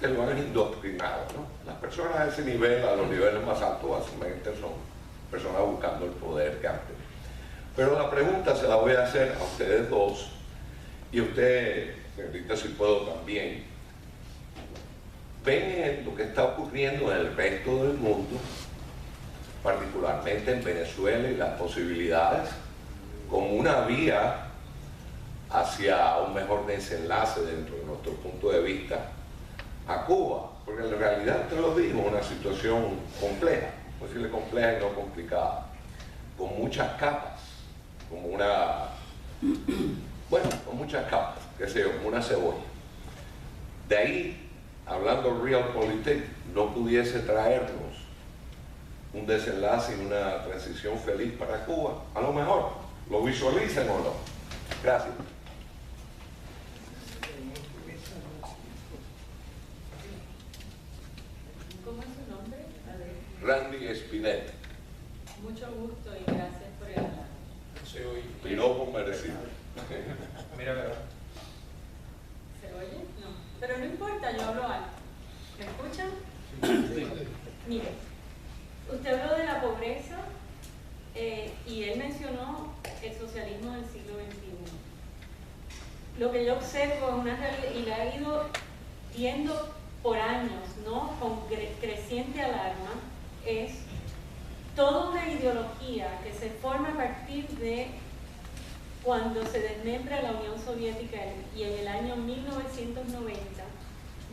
que lo han indoctrinado, ¿no? Las personas a ese nivel, a los niveles más altos, básicamente son personas buscando el poder que antes. Pero la pregunta se la voy a hacer a ustedes dos, y usted, señorita, si puedo también. ¿Ven lo que está ocurriendo en el resto del mundo, particularmente en Venezuela, y las posibilidades como una vía hacia un mejor desenlace dentro de nuestro punto de vista a Cuba? Porque en realidad, usted lo dijo, una situación compleja, posible compleja y no complicada, con muchas capas, como una, bueno, con muchas capas, qué sé yo, como una cebolla. De ahí, hablando realpolitik, no pudiese traernos un desenlace y una transición feliz para Cuba. A lo mejor, ¿lo visualizan o no? Gracias. ¿Cómo es su nombre? Randy Spinetta. Mucho gusto y gracias por el hablar. Se oye. Piropo merecido. Mira, ¿verdad? ¿Se oye? No. Pero no importa, yo hablo alto. ¿Me escuchan? Sí. Mire, usted habló de la pobreza y él mencionó el socialismo del siglo XXI. Lo que yo observo es una realidad, y la he ido viendo por años, ¿no? Con creciente alarma, es toda una ideología que se forma a partir de cuando se desmembra la Unión Soviética y en el año 1990,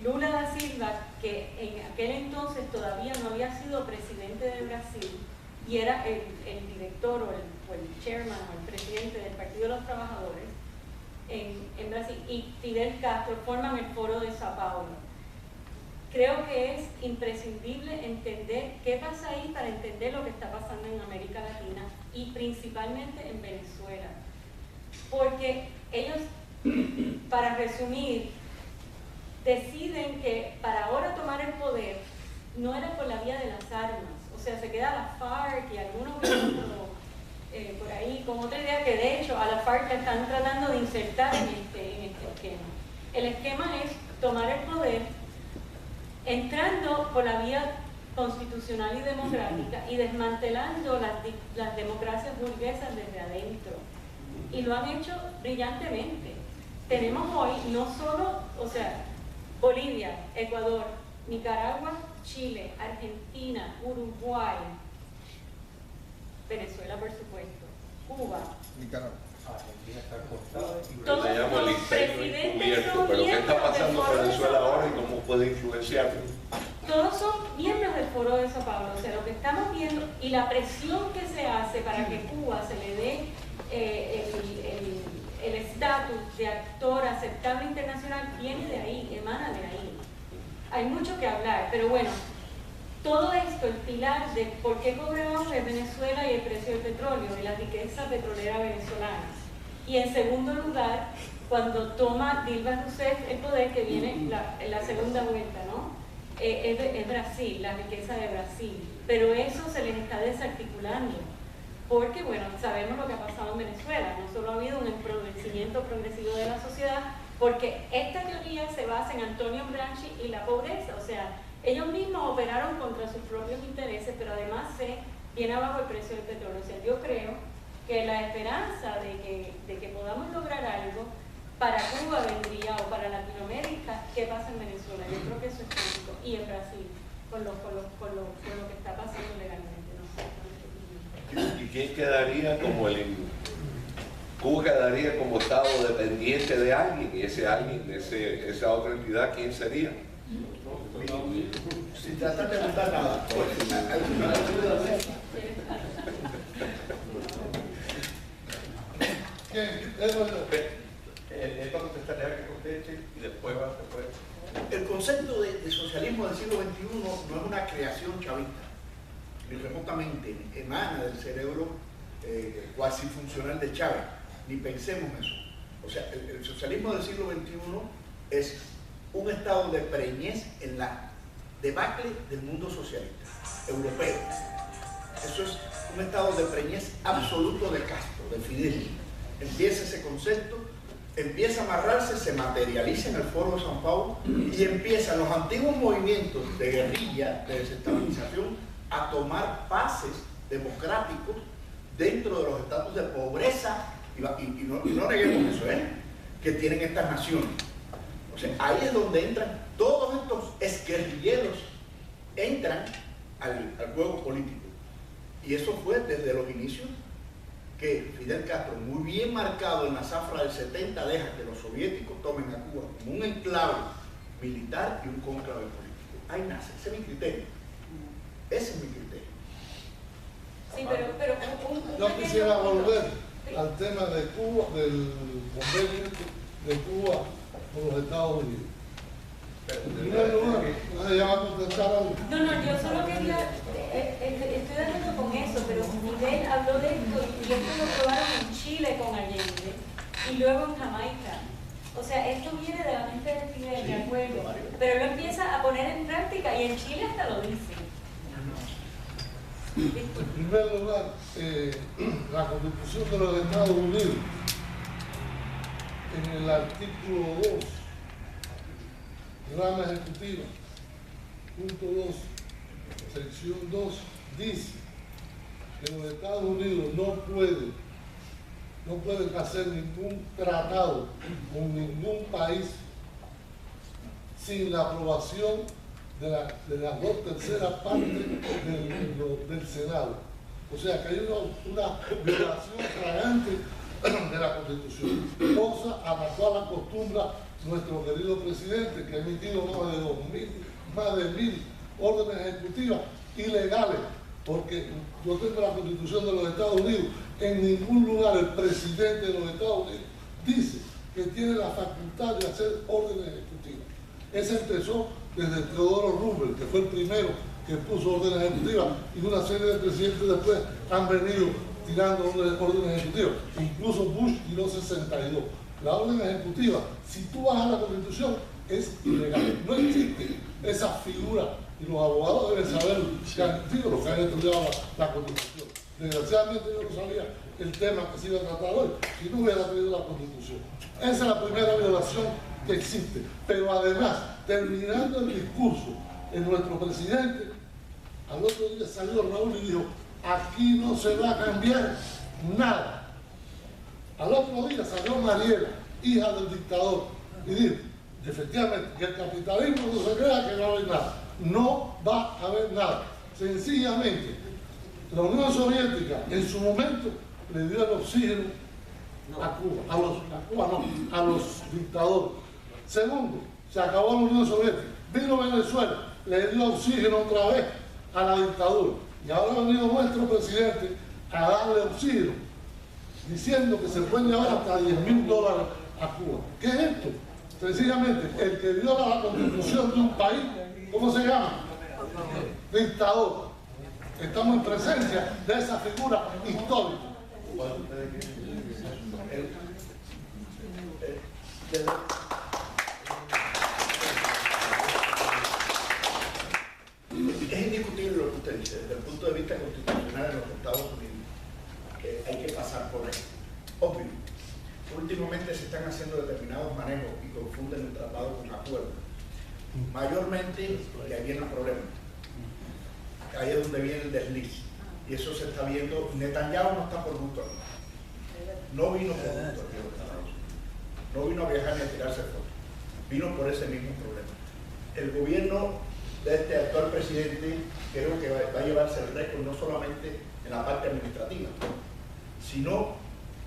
Lula da Silva, que en aquel entonces todavía no había sido presidente de Brasil y era el director o el chairman o el presidente del Partido de los Trabajadores en Brasil, y Fidel Castro forman el Foro de Sao Paulo. Creo que es imprescindible entender qué pasa ahí para entender lo que está pasando en América Latina y principalmente en Venezuela. Porque ellos, para resumir, deciden que para ahora tomar el poder no era por la vía de las armas. O sea, se queda la FARC y algunos por ahí con otra idea que de hecho a la FARC la están tratando de insertar en este esquema. El esquema es tomar el poder entrando por la vía constitucional y democrática y desmantelando las democracias burguesas desde adentro. Y lo han hecho brillantemente. Tenemos hoy no solo, o sea, Bolivia, Ecuador, Nicaragua, Chile, Argentina, Uruguay, Venezuela, por supuesto, Cuba. Nicaragua. Argentina está acostada y Todos Le llamo el los imperio presidentes encubierto, son pero ¿qué está miembros del pasando en Foro de Venezuela Sao Paulo. ahora y cómo puede influenciarlo? Todos son miembros del Foro de Sao Paulo. O sea, lo que estamos viendo y la presión que se hace para que Cuba se le dé el estatus de actor aceptable internacional viene de ahí, emana de ahí. Hay mucho que hablar, pero bueno, todo esto, el pilar de por qué cobramos en Venezuela y el precio del petróleo y la riqueza petrolera venezolana. Y en segundo lugar, cuando toma Dilma Rousseff el poder, que viene en la segunda vuelta, ¿no? Es Brasil, la riqueza de Brasil. Pero eso se les está desarticulando. Porque, bueno, sabemos lo que ha pasado en Venezuela. No solo ha habido un empobrecimiento progresivo de la sociedad, porque esta teoría se basa en Antonio Gramsci y la pobreza. O sea, ellos mismos operaron contra sus propios intereses, pero además se viene abajo el precio del petróleo. O sea, yo creo que la esperanza de que podamos lograr algo para Cuba vendría, o para Latinoamérica, ¿qué pasa en Venezuela? Yo creo que eso es crítico. Y en Brasil, con lo que está pasando legalmente. No sé. ¿Y quién quedaría como Cuba quedaría como estado dependiente de alguien? Y ese alguien, esa otra entidad, ¿quién sería? Sin tratar de montar nada. es para contestarle a que conteste y después va después. El concepto de socialismo del siglo XXI no es una creación chavista, ni remotamente emana del cerebro cuasi funcional de Chávez, ni pensemos eso. O sea, el socialismo del siglo XXI es un estado de preñez en la debacle del mundo socialista europeo. Eso es un estado de preñez absoluto de Castro, de Fidel. Empieza ese concepto empieza a amarrarse, se materializa en el Foro de San Paulo y empiezan los antiguos movimientos de guerrilla, de desestabilización, a tomar pases democráticos dentro de los estatus de pobreza, y no neguemos eso, que tienen estas naciones. O sea, ahí es donde entran todos estos exguerrilleros, entran al juego político. Y eso fue desde los inicios que Fidel Castro, muy bien marcado en la zafra del 70, deja que los soviéticos tomen a Cuba como un enclave militar y un cónclave político. Ahí nace, ese es mi criterio. Ese es mi criterio. Sí, pero Yo quisiera volver al tema de Cuba, del convenio de Cuba con los Estados Unidos. En primer lugar, ya va a contestar algo. No, yo solo quería, estoy de acuerdo con eso, pero Miguel habló de esto y esto lo probaron en Chile con Allende y luego en Jamaica. O sea, esto viene de la mente de Fidel, de acuerdo, pero lo empieza a poner en práctica y en Chile hasta lo dice. En primer lugar, la Constitución de los Estados Unidos, en el artículo 2, rama ejecutiva, punto 2, sección 2, dice que los Estados Unidos no pueden hacer ningún tratado con ningún país sin la aprobación de las 2/3 partes del Senado. O sea que hay una violación flagrante de la Constitución, cosa a la cual acostumbra nuestro querido presidente, que ha emitido más de 1000 órdenes ejecutivas ilegales, porque yo tengo la Constitución de los Estados Unidos, en ningún lugar el presidente de los Estados Unidos dice que tiene la facultad de hacer órdenes ejecutivas. Ese empezó desde Teodoro Roosevelt, que fue el primero que puso órdenes ejecutivas, y una serie de presidentes después han venido tirando órdenes ejecutivas, incluso Bush tiró 62. La orden ejecutiva, si tú vas a la Constitución, es ilegal. No existe esa figura, y los abogados deben saber que han sido los que han estudiado la Constitución. Desgraciadamente yo no sabía el tema que se iba a tratar hoy, si no hubiera tenido la Constitución. Esa es la primera violación que existe. Pero además, terminando el discurso, nuestro presidente, al otro día salió Raúl y dijo, aquí no se va a cambiar nada. Al otro día salió Mariela, hija del dictador, y dijo, efectivamente, que el capitalismo no se crea que no va a haber nada. No va a haber nada. Sencillamente, la Unión Soviética en su momento le dio el oxígeno a Cuba, a los dictadores. Segundo, se acabó la Unión Soviética. Vino Venezuela, le dio oxígeno otra vez a la dictadura. Y ahora ha venido nuestro presidente a darle oxígeno, diciendo que se pueden llevar hasta $10.000 a Cuba. ¿Qué es esto? Sencillamente, el que viola la Constitución de un país, ¿cómo se llama? Dictador. Estamos en presencia de esa figura histórica. Es indiscutible lo que usted dice, desde el punto de vista constitucional en los Estados Unidos, que hay que pasar por ahí. Obvio, últimamente se están haciendo determinados manejos y confunden el tratado con acuerdo. Mayormente, y ahí viene el problema. Ahí es donde viene el desliz. Y eso se está viendo. Netanyahu no está por gusto. No vino por gusto aquí a los Estados Unidos. No vino a viajar ni a tirarse fotos. Vino por ese mismo problema. El gobierno de este actual presidente creo que va a llevarse el récord no solamente en la parte administrativa, sino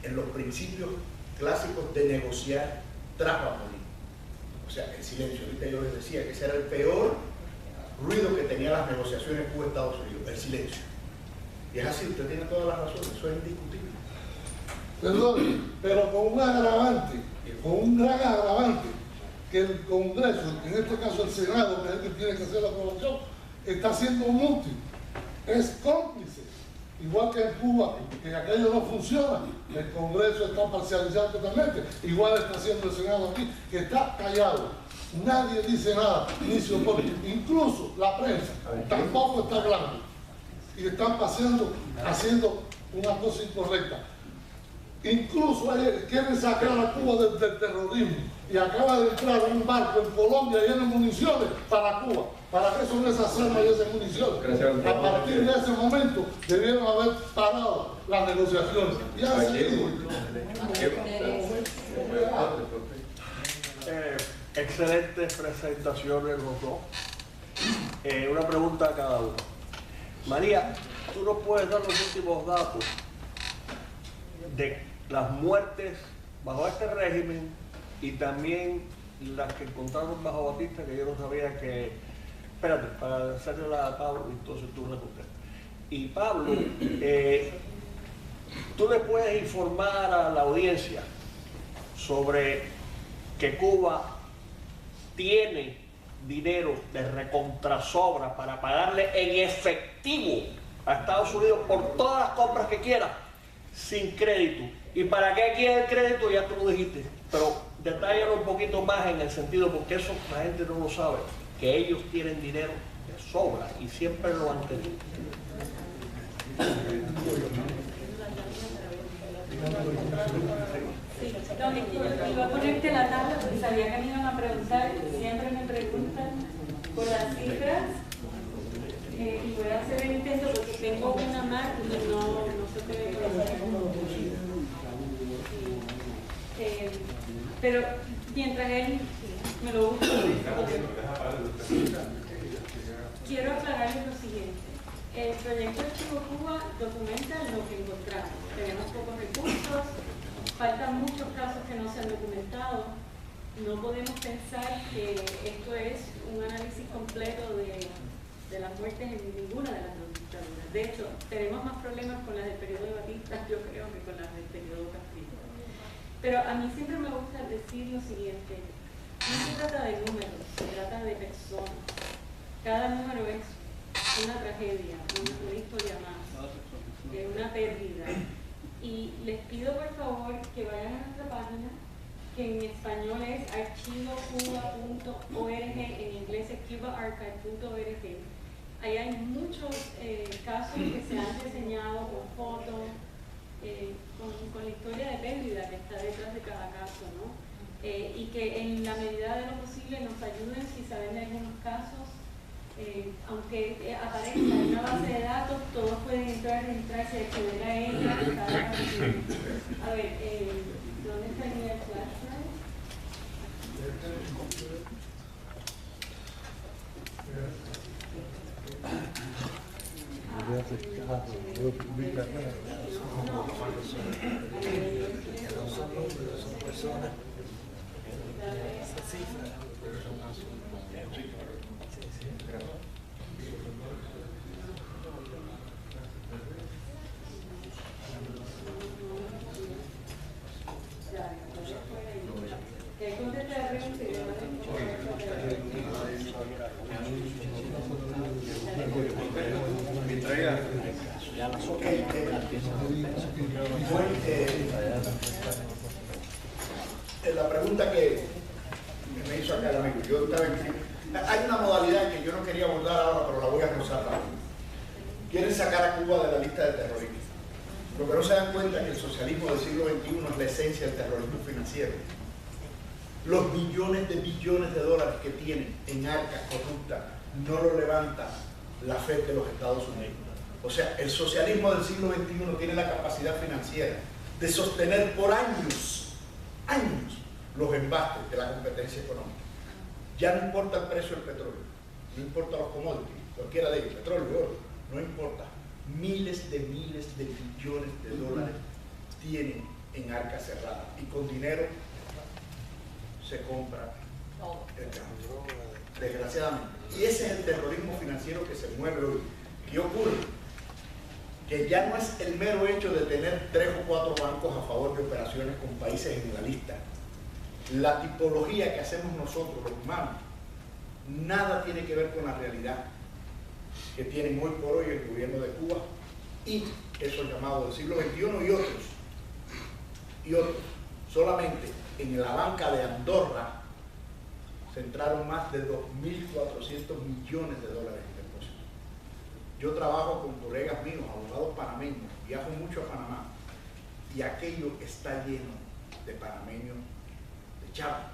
en los principios clásicos de negociar tras bambalinas. O sea, el silencio. Ahorita yo les decía que ese era el peor ruido que tenía las negociaciones Cuba-Estados Unidos, el silencio. Y es así, usted tiene toda la razón, eso es indiscutible. Perdón, pero con un agravante, con un gran agravante, que el Congreso, en este caso el Senado, que es el que tiene que hacer la aprobación, está siendo útil, es cómplice. Igual que en Cuba, que aquello no funciona, el Congreso está parcializado totalmente, igual está haciendo el Senado aquí, que está callado. Nadie dice nada, ni se opone. Incluso la prensa tampoco está hablando. Y están haciendo una cosa incorrecta. Incluso ayer quieren sacar a Cuba del terrorismo y acaba de entrar un barco en Colombia lleno de municiones para Cuba. ¿Para qué son esas armas y esas municiones? A partir de ese momento debieron haber parado las negociaciones. Y así, excelentes presentaciones los dos. Una pregunta a cada uno. María, ¿tú nos puedes dar los últimos datos de las muertes bajo este régimen y también las que encontraron bajo Batista, que yo no sabía que... Espérate, para hacerle a Pablo, entonces tú le contestas. Y Pablo, tú le puedes informar a la audiencia sobre que Cuba tiene dinero de recontrasobra para pagarle en efectivo a Estados Unidos por todas las compras que quiera, sin crédito. ¿Y para qué quiere el crédito? Ya tú lo dijiste, pero detállalo un poquito más en el sentido, porque eso la gente no lo sabe, que ellos tienen dinero de sobra y siempre lo han tenido. No, iba a ponerte la tabla porque sabía que me iban a preguntar, siempre me preguntan por las cifras, y voy a hacer el intento porque tengo una más y no se puede pero mientras él me lo busca, quiero aclararles lo siguiente. El proyecto Archivo Cuba documenta lo que encontramos. Tenemos pocos recursos, faltan muchos casos que no se han documentado. No podemos pensar que esto es un análisis completo de las muertes en ninguna de las dos dictaduras. De hecho, tenemos más problemas con las del periodo de Batista, yo creo, que con las del periodo castrista. Pero a mí siempre me gusta decir lo siguiente: no se trata de números, se trata de personas. Cada número es una tragedia, una historia más, una pérdida. Y les pido por favor que vayan a nuestra página, que en español es archivocuba.org, en inglés es cubaarchive.org. Ahí hay muchos casos que se han diseñado con fotos, con la historia de pérdida que está detrás de cada caso, ¿no? Y que en la medida de lo posible nos ayuden si saben de algunos casos. Aunque aparezca en una base de datos, todos pueden entrarse, acceder a ella. A ver, ¿dónde está el nivel flashlight? La pregunta que me hizo acá el amigo, yo estaba hay una modalidad que yo no quería abordar ahora, pero la voy a rozar rápido. Quieren sacar a Cuba de la lista de terroristas. Lo que no se dan cuenta es que el socialismo del siglo XXI es la esencia del terrorismo financiero. Los millones de billones de dólares que tienen en arcas corruptas no lo levanta la FED de los Estados Unidos. O sea, el socialismo del siglo XXI tiene la capacidad financiera de sostener por años los embastes de la competencia económica. Ya no importa el precio del petróleo, no importa los commodities, cualquiera de ellos, petróleo, oro, no importa. Miles de billones de dólares tienen en arcas cerradas y con dinero se compra el cambio, desgraciadamente. Y ese es el terrorismo financiero que se mueve hoy. ¿Qué ocurre? Que ya no es el mero hecho de tener 3 o 4 bancos a favor de operaciones con países en la lista. La tipología que hacemos nosotros, los humanos, nada tiene que ver con la realidad que tienen hoy por hoy el gobierno de Cuba y esos llamados del siglo XXI y otros. Solamente en la banca de Andorra se entraron más de 2.400 millones de dólares en depósitos. Yo trabajo con colegas míos, abogados panameños, viajo mucho a Panamá. y aquello está lleno de panameños de Chávez.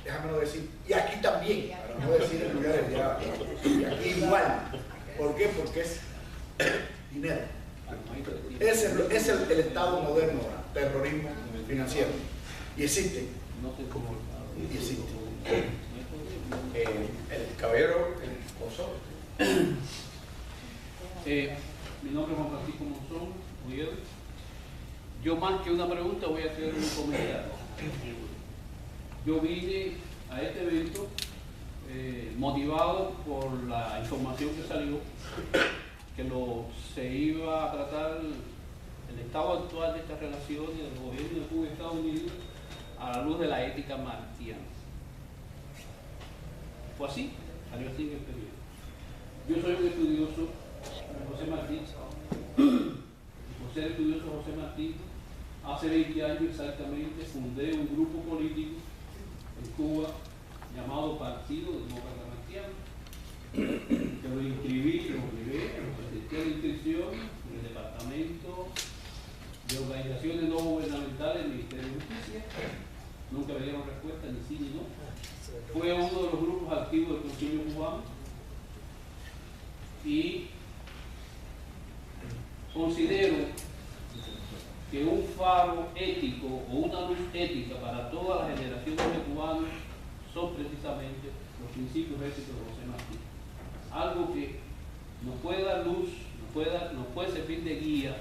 Déjamelo decir, y aquí también, para no decir en lugares ya, y aquí igual. ¿Por qué? Porque es dinero. Es el Estado moderno ahora, terrorismo financiero. Y existe. Y existe. El caballero, el Monzón. Mi nombre es Juan Francisco Monzón, Oviedo. Yo más que una pregunta voy a hacer un comentario. Yo vine a este evento motivado por la información que salió, que se iba a tratar el estado actual de estas relaciones del gobierno de Cuba y Estados Unidos a la luz de la ética martiana. Fue así, salió así en el periódico. Yo soy un estudioso, José Martí, por ser estudioso José Martí, hace 20 años exactamente fundé un grupo político en Cuba llamado Partido Demócrata Martiano, que lo inscribí, lo llevé, lo presenté la inscripción en el Departamento de Organizaciones No Gubernamentales del Ministerio de Justicia. Nunca me dieron respuesta, ni sí ni no. Fue uno de los grupos activos del Concilio Cubano y considero que un faro ético o una luz ética para todas las generaciones de cubanos son precisamente los principios éticos de José Martí. Algo que nos puede dar luz, nos puede servir de guía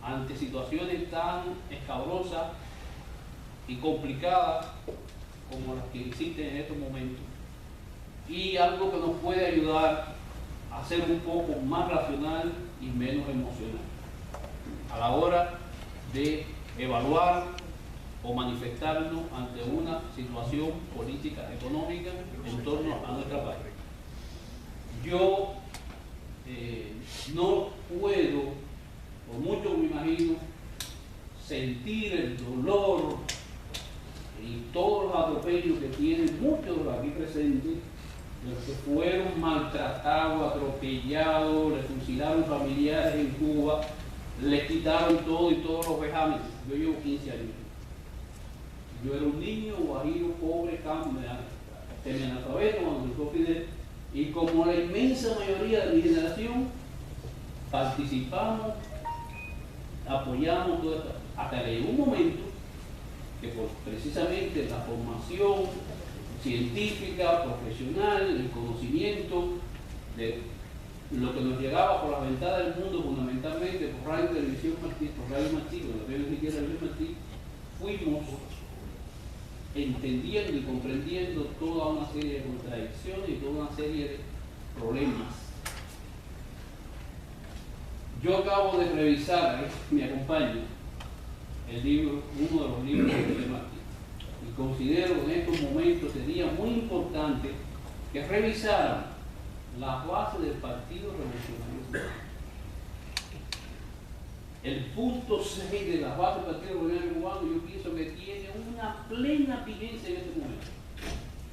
ante situaciones tan escabrosas y complicadas como las que existen en estos momentos, y algo que nos puede ayudar a ser un poco más racional y menos emocional a la hora de evaluar o manifestarnos ante una situación política, económica en torno a nuestra país. Yo no puedo, por mucho me imagino, sentir el dolor y todos los atropellos que tienen muchos de los aquí presentes, de los que fueron maltratados, atropellados, les fusilaron familiares en Cuba, les quitaron todo y todos los vejámenes. Yo llevo 15 años. Yo era un niño, guajiro, pobre, semi-analfabeto cuando triunfó Fidel, y como la inmensa mayoría de mi generación, participamos, apoyamos todo esto. Hasta que llegó un momento que por precisamente la formación científica, profesional, el conocimiento de lo que nos llegaba por la ventana del mundo, fundamentalmente por radio y televisión Martí, por radio Martí, con la televisión Martí, fuimos entendiendo y comprendiendo toda una serie de contradicciones y toda una serie de problemas. Yo acabo de revisar, me acompaña, el libro, uno de los libros de José Martí, y considero que en estos momentos sería muy importante que revisaran las bases del Partido Revolucionario. El punto 6 de las bases del Partido Revolucionario Cubano, yo pienso que tiene una plena vigencia en este momento,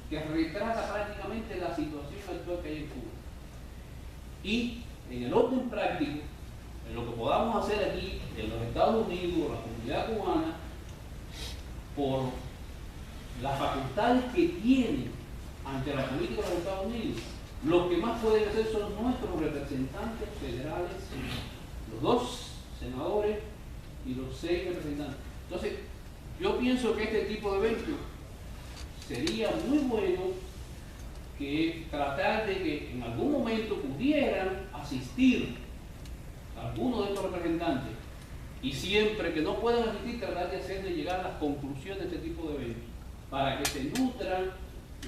que retrata prácticamente la situación actual que hay en Cuba. Y en el orden práctico, en lo que podamos hacer aquí, en los Estados Unidos, la comunidad cubana, por las facultades que tiene ante la política de los Estados Unidos, los que más pueden hacer son nuestros representantes federales, los 2 senadores y los 6 representantes. Entonces, yo pienso que este tipo de eventos sería muy bueno que tratar de que en algún momento pudieran asistir algunos de estos representantes, y siempre que no puedan asistir, tratar de hacerle llegar las conclusiones de este tipo de eventos, para que se nutran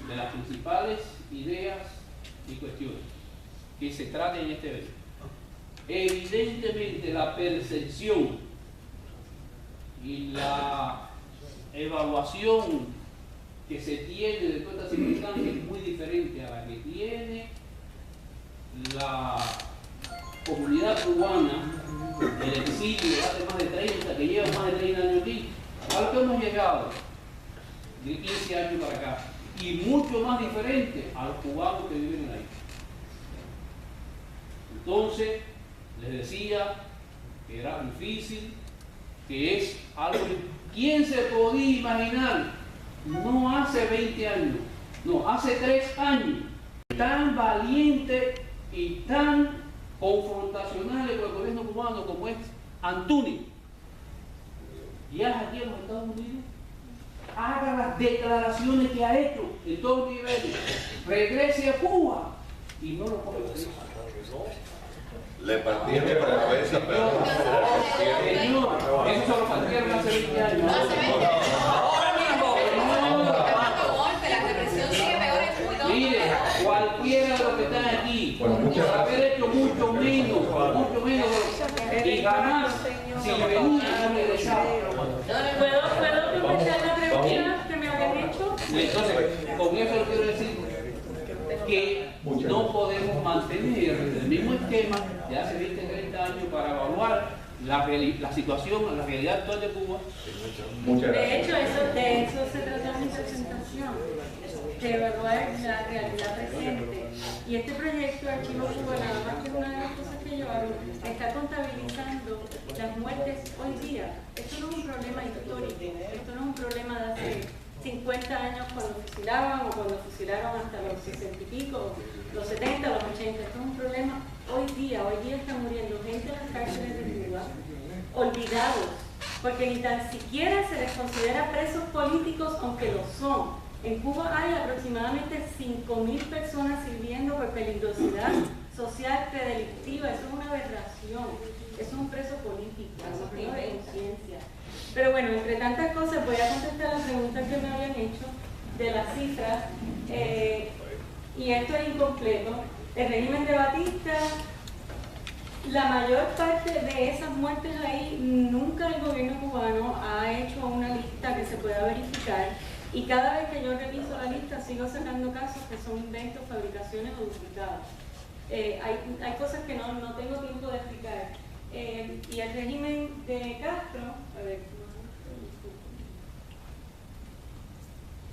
de las principales ideas y cuestiones que se traten en este evento. Evidentemente la percepción y la evaluación que se tiene de todas estas circunstancias es muy diferente a la que tiene la comunidad cubana del exilio hace más de 30, que lleva más de 30 años aquí, a lo que hemos llegado de 15 años para acá, y mucho más diferente a los cubanos que viven en la isla. Entonces, les decía que era difícil, que es algo... ¿Quién se podía imaginar? No hace 20 años, no, hace 3 años, tan valiente y tan confrontacional con el gobierno cubano como es Antunes, viaja aquí a los Estados Unidos, haga las declaraciones que ha hecho en todos los niveles, regrese a Cuba y no lo coge preso. Le partieron la cabeza, pero no se la partieron. Señor, eso se lo partieron hace 20 años. Ahora mismo, la represión sigue peor en Cuba. Mire, cualquiera de los que están aquí, por haber hecho mucho menos, y jamás, si venía, no regresaba. ¿Puedo contestar la pregunta que me habían hecho? Entonces, con eso quiero decir que no podemos mantener el mismo esquema de hace 20, 30 años para evaluar la situación, la realidad actual de Cuba. De hecho, de eso se trató mi presentación, de evaluar la realidad presente. Y este proyecto Archivo Cuba, nada más que una de las cosas que yo hago, está contabilizando las muertes hoy día. Esto no es un problema histórico, esto no es un problema de hace 50 años cuando fusilaban o cuando fusilaron hasta los 60 y pico, los 70, los 80. Esto es un problema hoy día está muriendo gente en las cárceles de Cuba, olvidados, porque ni tan siquiera se les considera presos políticos, aunque lo son. En Cuba hay aproximadamente 5.000 personas sirviendo por peligrosidad social predelictiva. Eso es una aberración, eso es un preso político, no de conciencia. Pero bueno, entre tantas cosas voy a contestar las preguntas que me habían hecho de las cifras, y esto es incompleto. El régimen de Batista, la mayor parte de esas muertes ahí, nunca el gobierno cubano ha hecho una lista que se pueda verificar, y cada vez que yo reviso la lista sigo sacando casos que son inventos, fabricaciones o duplicados. Hay cosas que no tengo tiempo de explicar. Y el régimen de Castro, a ver,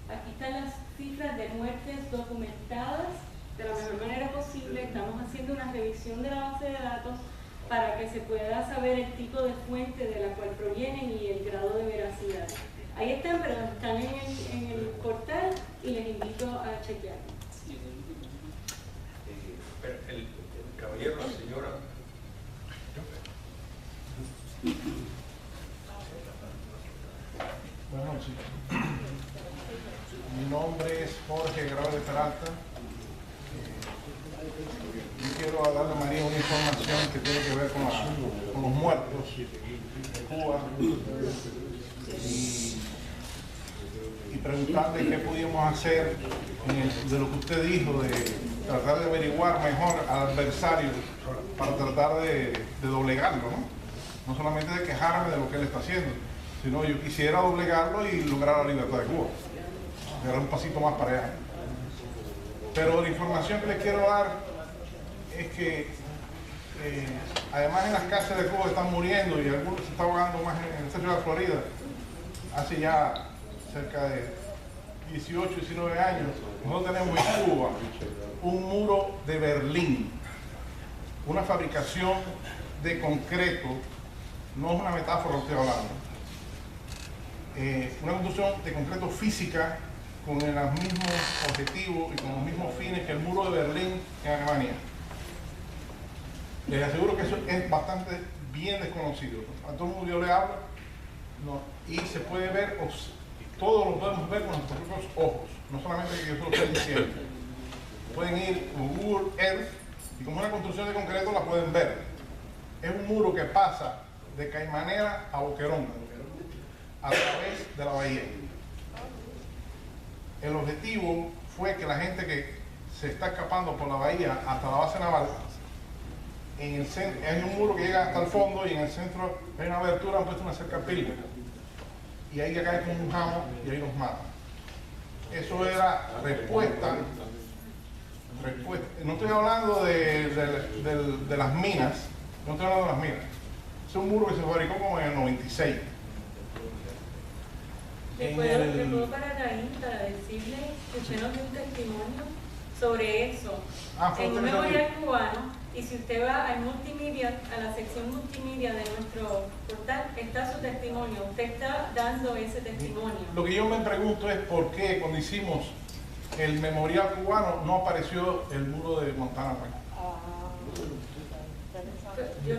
aquí están las cifras de muertes documentadas de la mejor manera posible. Estamos haciendo una revisión de la base de datos para que se pueda saber el tipo de fuente de la cual provienen y el grado de veracidad. Ahí están, pero están en el portal y les invito a chequear. El caballero, la señora. Buenas noches. Mi nombre es Jorge Grau de Peralta. Yo quiero darle a María una información que tiene que ver con los muertos de Cuba y preguntarle qué pudimos hacer de lo que usted dijo, de tratar de averiguar mejor al adversario para tratar de doblegarlo, ¿no? No solamente de quejarme de lo que él está haciendo, sino yo quisiera doblegarlo y lograr la libertad de Cuba. Dar un pasito más para allá. Pero la información que les quiero dar es que además en las cárceles de Cuba están muriendo y algunos se están ahogando más en el centro de la Florida. Hace ya cerca de 18, 19 años, nosotros tenemos en Cuba un muro de Berlín, una fabricación de concreto, no es una metáfora lo que estoy hablando, una construcción de concreto física con los mismos objetivos y con los mismos fines que el muro de Berlín en Alemania. Les aseguro que eso es bastante bien desconocido. A todo el mundo yo le hablo, no, y se puede ver, todos lo podemos ver con nuestros propios ojos, no solamente que yo se lo estoy diciendo. Pueden ir con Google Earth y como es una construcción de concreto la pueden ver. Es un muro que pasa de Caimanera a Boquerón a través de la bahía. El objetivo fue que la gente que se está escapando por la bahía hasta la base naval, en el centro, hay un muro que llega hasta el fondo y en el centro hay una abertura, han puesto una cercapillo y ahí ya cae como un jamo y ahí nos matan. Eso era respuesta. No estoy hablando de las minas, no estoy hablando de las minas. Es un muro que se fabricó como en el 96. ¿Le puedo parar ahí para decirle que usted nos dio un testimonio sobre eso fue en un interesante. memorial cubano. Y si usted va al multimedia, a la sección multimedia de nuestro portal, está su testimonio. Usted está dando ese testimonio. Lo que yo me pregunto es por qué cuando hicimos el memorial cubano no apareció el muro de Montana Point. Yo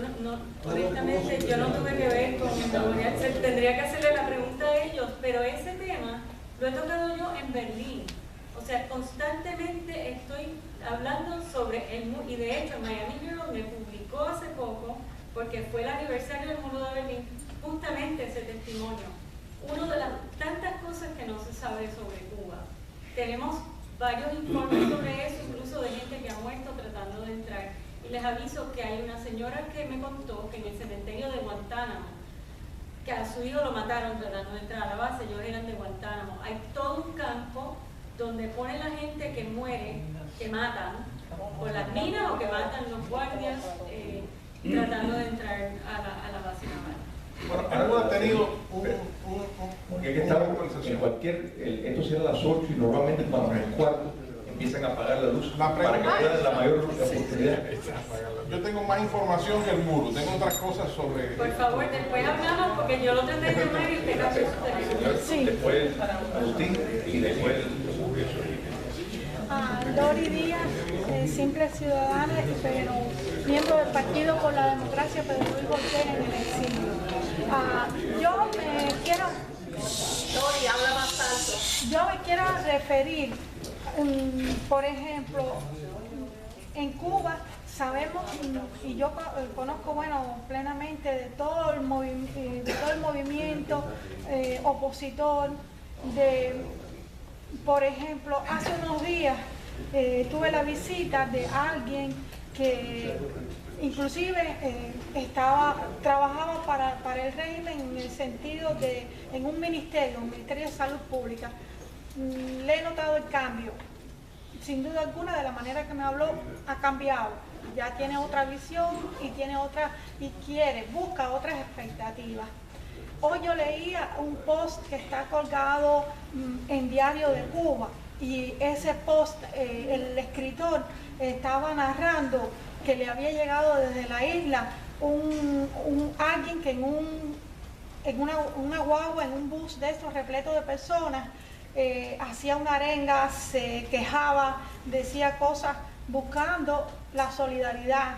honestamente, yo no tuve que ver con el memorial. Tendría que hacerle la pregunta a ellos, pero ese tema lo he tocado yo en Berlín. O sea, constantemente estoy hablando sobre el muro, y de hecho Miami Herald me publicó hace poco, porque fue el aniversario del muro de Berlín, justamente ese testimonio. Una de las tantas cosas que no se sabe sobre Cuba. Tenemos varios informes sobre eso, incluso de gente que ha muerto tratando de entrar. Y les aviso que hay una señora que me contó que en el cementerio de Guantánamo, que a su hijo lo mataron tratando de entrar a la base, ellos eran de Guantánamo. Hay todo un campo donde ponen la gente que muere, que matan por las minas o que matan los guardias tratando de entrar a la base naval. Bueno, algo ha tenido Porque es que estaba en cualquier, esto cierra a las 8 y normalmente para las 4 empiezan a apagar la luz para que tengan la mayor oportunidad. Yo tengo más información que el muro, tengo otras cosas sobre... Por favor, después hablamos porque yo lo tendré que llamar y usted cambió su teléfono. Sí. Después Agustín y después Lori Díaz, simple ciudadana, pero miembro del Partido por la Democracia Pedro Luis Ortega en el exilio. Yo me quiero... Lori, habla más alto. Yo me quiero referir, por ejemplo, en Cuba sabemos, y yo conozco plenamente de todo el movimiento opositor, por ejemplo, hace unos días tuve la visita de alguien que inclusive trabajaba para el régimen en el sentido de, en un ministerio, un Ministerio de Salud Pública. Le he notado el cambio, sin duda alguna, de la manera que me habló, ha cambiado. Ya tiene otra visión y busca otras expectativas. Hoy yo leía un post que está colgado en Diario de Cuba, y ese post, el escritor estaba narrando que le había llegado desde la isla alguien que en una guagua, en un bus de estos repleto de personas, hacía una arenga, se quejaba, decía cosas buscando la solidaridad,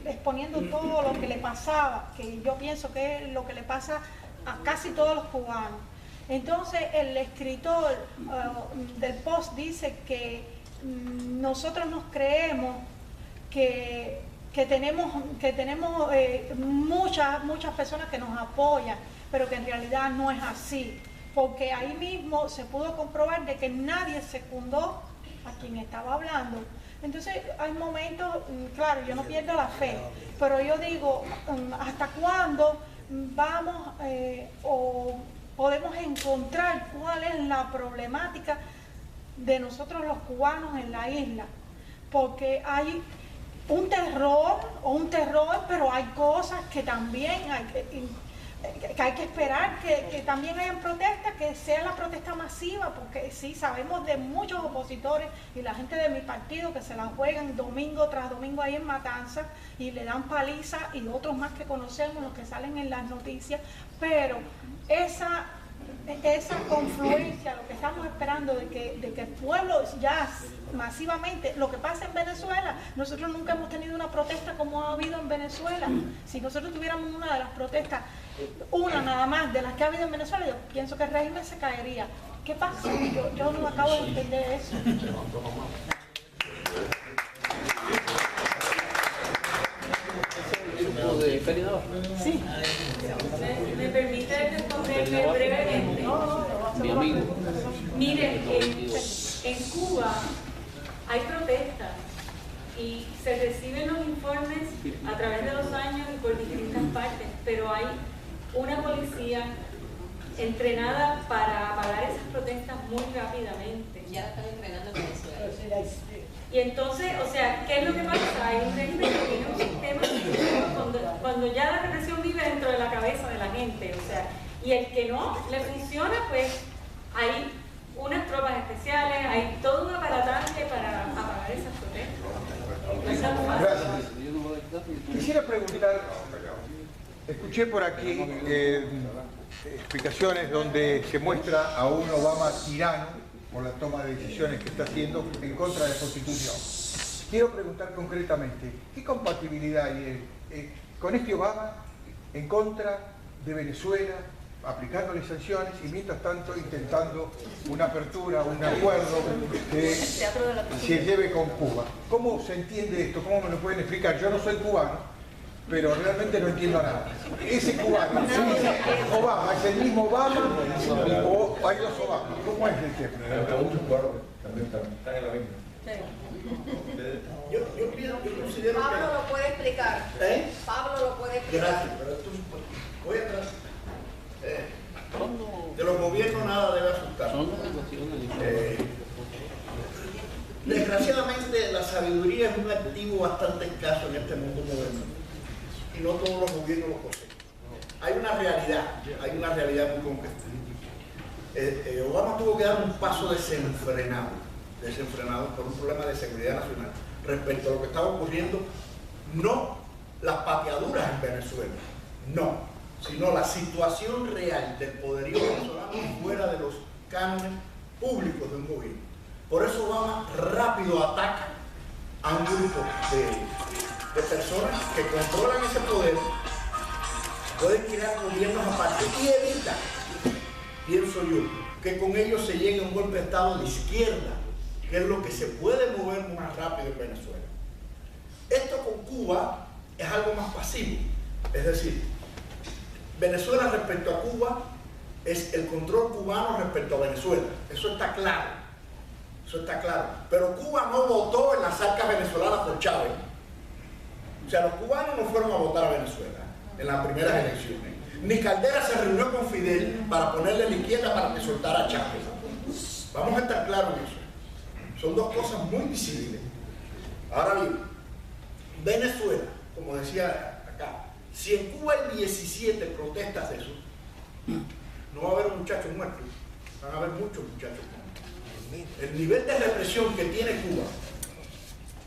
exponiendo todo lo que le pasaba, que yo pienso que es lo que le pasa a casi todos los cubanos. Entonces el escritor del post dice que nosotros nos creemos que tenemos muchas personas que nos apoyan, pero que en realidad no es así, porque ahí mismo se pudo comprobar de que nadie secundó a quien estaba hablando. Entonces hay momentos, claro, yo no pierdo la fe, pero yo digo, ¿hasta cuándo vamos o podemos encontrar cuál es la problemática de nosotros los cubanos en la isla? Porque hay un terror, pero hay cosas que también hay que esperar, que también hayan protestas, que sea la protesta masiva, porque sí, sabemos de muchos opositores y la gente de mi partido que se la juegan domingo tras domingo ahí en Matanzas y le dan paliza, y otros más que conocemos, los que salen en las noticias, pero esa confluencia, lo que estamos esperando de que el pueblo ya masivamente, lo que pasa en Venezuela, nosotros nunca hemos tenido una protesta como ha habido en Venezuela. Si nosotros tuviéramos una de las protestas, una nada más de las que ha habido en Venezuela, yo pienso que el régimen se caería. ¿Qué pasa? Yo no acabo de entender eso. Sí. ¿Me permite responderle brevemente? Mi amigo. Miren, en Cuba hay protestas y se reciben los informes a través de los años y por distintas partes, pero hay una policía entrenada para apagar esas protestas muy rápidamente. Ya están entrenando en Venezuela. Y entonces, o sea, ¿qué es lo que pasa? Hay un régimen que tiene un sistema cuando ya la represión vive dentro de la cabeza de la gente, o sea, y el que no le funciona, pues hay unas tropas especiales, hay todo un aparataje para apagar quisiera preguntar, escuché por aquí explicaciones donde se muestra a un Obama tirano por la toma de decisiones que está haciendo en contra de la Constitución. Quiero preguntar concretamente, ¿qué compatibilidad hay con este Obama en contra de Venezuela, aplicándole sanciones y mientras tanto intentando una apertura, un acuerdo que se lleve con Cuba? ¿Cómo se entiende esto? ¿Cómo me lo pueden explicar? Yo no soy cubano, pero realmente no entiendo nada. Ese cubano, Obama, ¿es el mismo Obama o hay dos Obama? ¿Cómo es el tema? Muchos cubanos también están en la misma. Yo considero Pablo que... lo puede explicar. Pablo lo puede explicar. Gracias, pero esto voy atrás. De los gobiernos nada debe asustar. Desgraciadamente la sabiduría es un activo bastante escaso en este mundo moderno y no todos los gobiernos lo poseen. Hay una realidad muy concreta. Obama tuvo que dar un paso desenfrenado por un problema de seguridad nacional respecto a lo que estaba ocurriendo, no las pateaduras en Venezuela, no, sino la situación real del poderío venezolano fuera de los cánones públicos de un gobierno. Por eso Obama rápido ataca a un grupo de personas que controlan ese poder, pueden crear gobiernos aparte y evita, pienso yo, que con ellos se llegue a un golpe de Estado de izquierda, que es lo que se puede mover más rápido en Venezuela. Esto con Cuba es algo más pasivo, es decir, Venezuela respecto a Cuba es el control cubano respecto a Venezuela, eso está claro, pero Cuba no votó en las arcas venezolanas por Chávez, o sea, los cubanos no fueron a votar a Venezuela en las primeras elecciones, ni Caldera se reunió con Fidel para ponerle la izquierda para que soltara a Chávez. Vamos a estar claros en eso. Son dos cosas muy visibles. Ahora bien, Venezuela, como decía acá, si en Cuba hay 17 protestas de eso, no va a haber muchachos muertos, van a haber muchos muchachos muertos. El nivel de represión que tiene Cuba,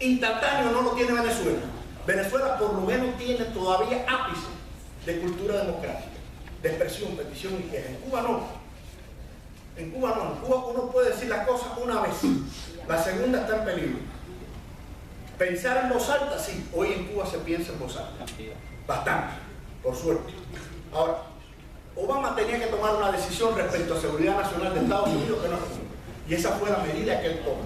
instantáneo no lo tiene Venezuela. Venezuela por lo menos tiene todavía ápice de cultura democrática, de expresión, petición y queja. En Cuba no. En Cuba no. En Cuba uno puede decir las cosas una vez. La segunda está en peligro. Pensar en voz alta, sí. Hoy en Cuba se piensa en voz alta. Bastante, por suerte. Ahora, Obama tenía que tomar una decisión respecto a seguridad nacional de Estados Unidos que no es común. Y esa fue la medida que él toma.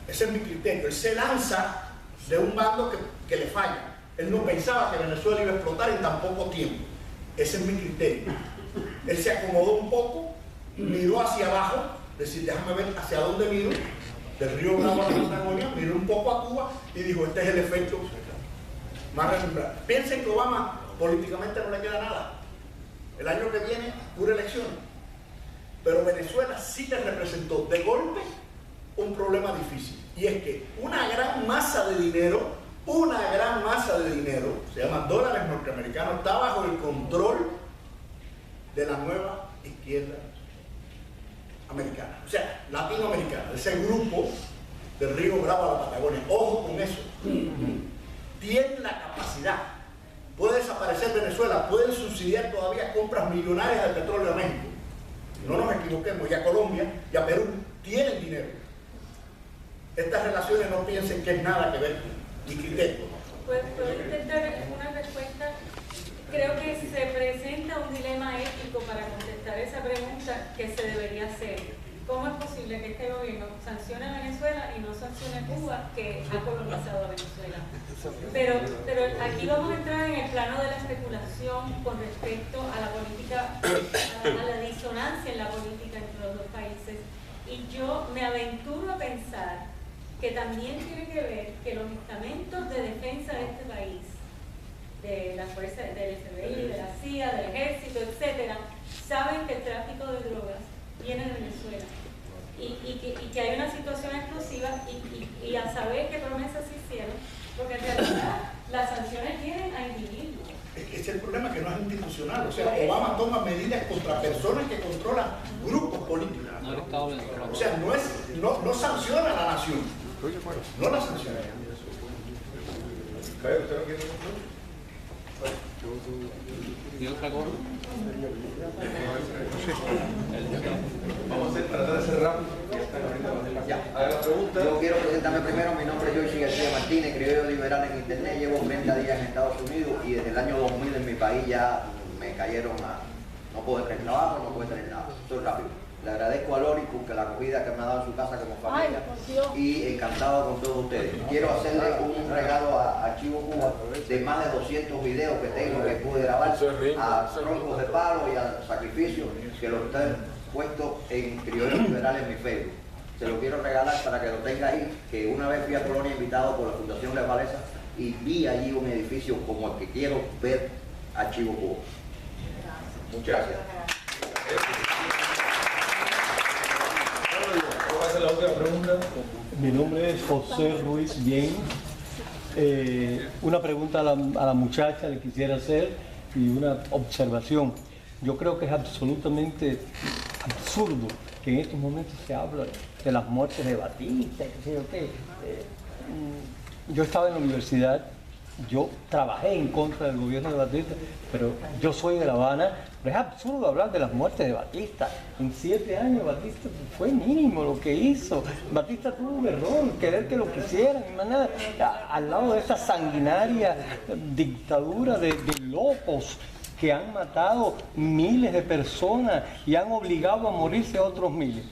Ese es mi criterio. Él se lanza de un bando que le falla. Él no pensaba que Venezuela iba a explotar en tan poco tiempo. Ese es mi criterio. Él se acomodó un poco, miró hacia abajo, decir, déjame ver hacia dónde miro, del río Bravo a la Patagonia, miró un poco a Cuba y dijo, este es el efecto más renombrado. Piensen que Obama políticamente no le queda nada. El año que viene, pura elección. Pero Venezuela sí le representó de golpe un problema difícil. Y es que una gran masa de dinero, se llaman dólares norteamericanos, está bajo el control de la nueva izquierda americana, o sea, latinoamericana, ese grupo del río Bravo a la Patagonia. Ojo con eso. Tienen la capacidad. Puede desaparecer Venezuela, pueden subsidiar todavía compras millonarias de petróleo a México. No nos equivoquemos, y a Colombia y a Perú tienen dinero. Estas relaciones no piensen que es nada que ver con mi criterio. Pues puedo intentar una respuesta. Creo que se presenta un dilema ético para contestar esa pregunta que se debería hacer. ¿Cómo es posible que este gobierno sancione a Venezuela y no sancione a Cuba, que ha colonizado a Venezuela? Pero aquí vamos a entrar en el plano de la especulación con respecto a la política, a la disonancia en la política entre los dos países. Y yo me aventuro a pensar que también tiene que ver que los estamentos de defensa de este país, de las fuerzas del FBI, de la CIA, del ejército, etcétera, saben que el tráfico de drogas viene de Venezuela y que hay una situación explosiva y a saber qué promesas se hicieron, porque en realidad las sanciones vienen a individuos. Es el problema, que no es institucional. O sea, Obama toma medidas contra personas que controlan grupos políticos. O sea, no sanciona a la nación. No la sanciona. ¿Y otra cosa? Vamos a tratar de hacer rápido. Haga la pregunta. Yo quiero presentarme primero. Mi nombre es Joyce García Martínez, criollo liberal en internet. Llevo 30 días en Estados Unidos y desde el año 2000 en mi país ya me cayeron a no poder tener trabajo, no poder tener nada. Estoy rápido. Le agradezco a Lori porque la acogida que me ha dado en su casa como familia y encantado con todos ustedes. Quiero hacerle un regalo a Archivo Cuba de más de 200 videos que tengo que pude grabar a troncos de palo y a sacrificios que los están puestos en Criollos Liberales en mi Facebook. Se lo quiero regalar para que lo tenga ahí, que una vez fui a Colonia invitado por la Fundación La Valesa y vi allí un edificio como el que quiero ver Archivo Cuba. Muchas gracias. La otra pregunta. Mi nombre es José Ruiz James. Una pregunta a la muchacha le quisiera hacer y una observación. Yo creo que es absolutamente absurdo que en estos momentos se habla de las muertes de Batista, qué sé yo qué. Yo estaba en la universidad, yo trabajé en contra del gobierno de Batista, pero yo soy de La Habana. Pero es absurdo hablar de las muertes de Batista. En 7 años Batista fue mínimo lo que hizo. Batista tuvo un error, querer que lo quisieran, y más nada, al lado de esa sanguinaria dictadura de locos que han matado miles de personas y han obligado a morirse a otros miles.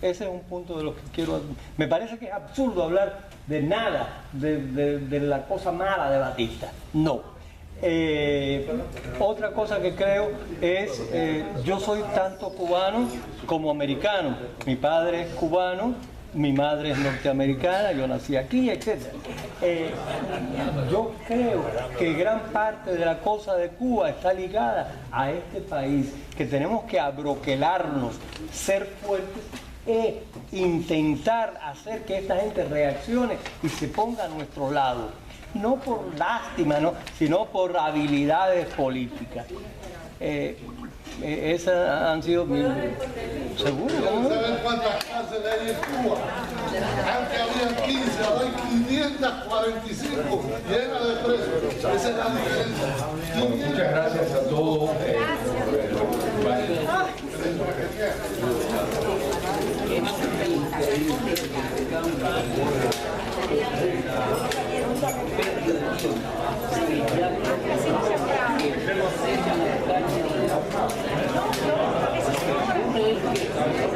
Ese es un punto de lo que quiero. Me parece que es absurdo hablar de nada, de la cosa mala de Batista. No. Otra cosa que creo es, yo soy tanto cubano como americano. Mi padre es cubano, mi madre es norteamericana, yo nací aquí, etc. Yo creo que gran parte de la cosa de Cuba está ligada a este país, que tenemos que abroquelarnos, ser fuertes e intentar hacer que esta gente reaccione y se ponga a nuestro lado. No por lástima, ¿no?, sino por habilidades políticas. Esas han sido mis... ¿Seguro? ¿Saben cuántas cárceles hay en Cuba? Antes había 15, ahora hay 545 llenas de presos. Esa es la diferencia. Bueno, muchas gracias a todos. No,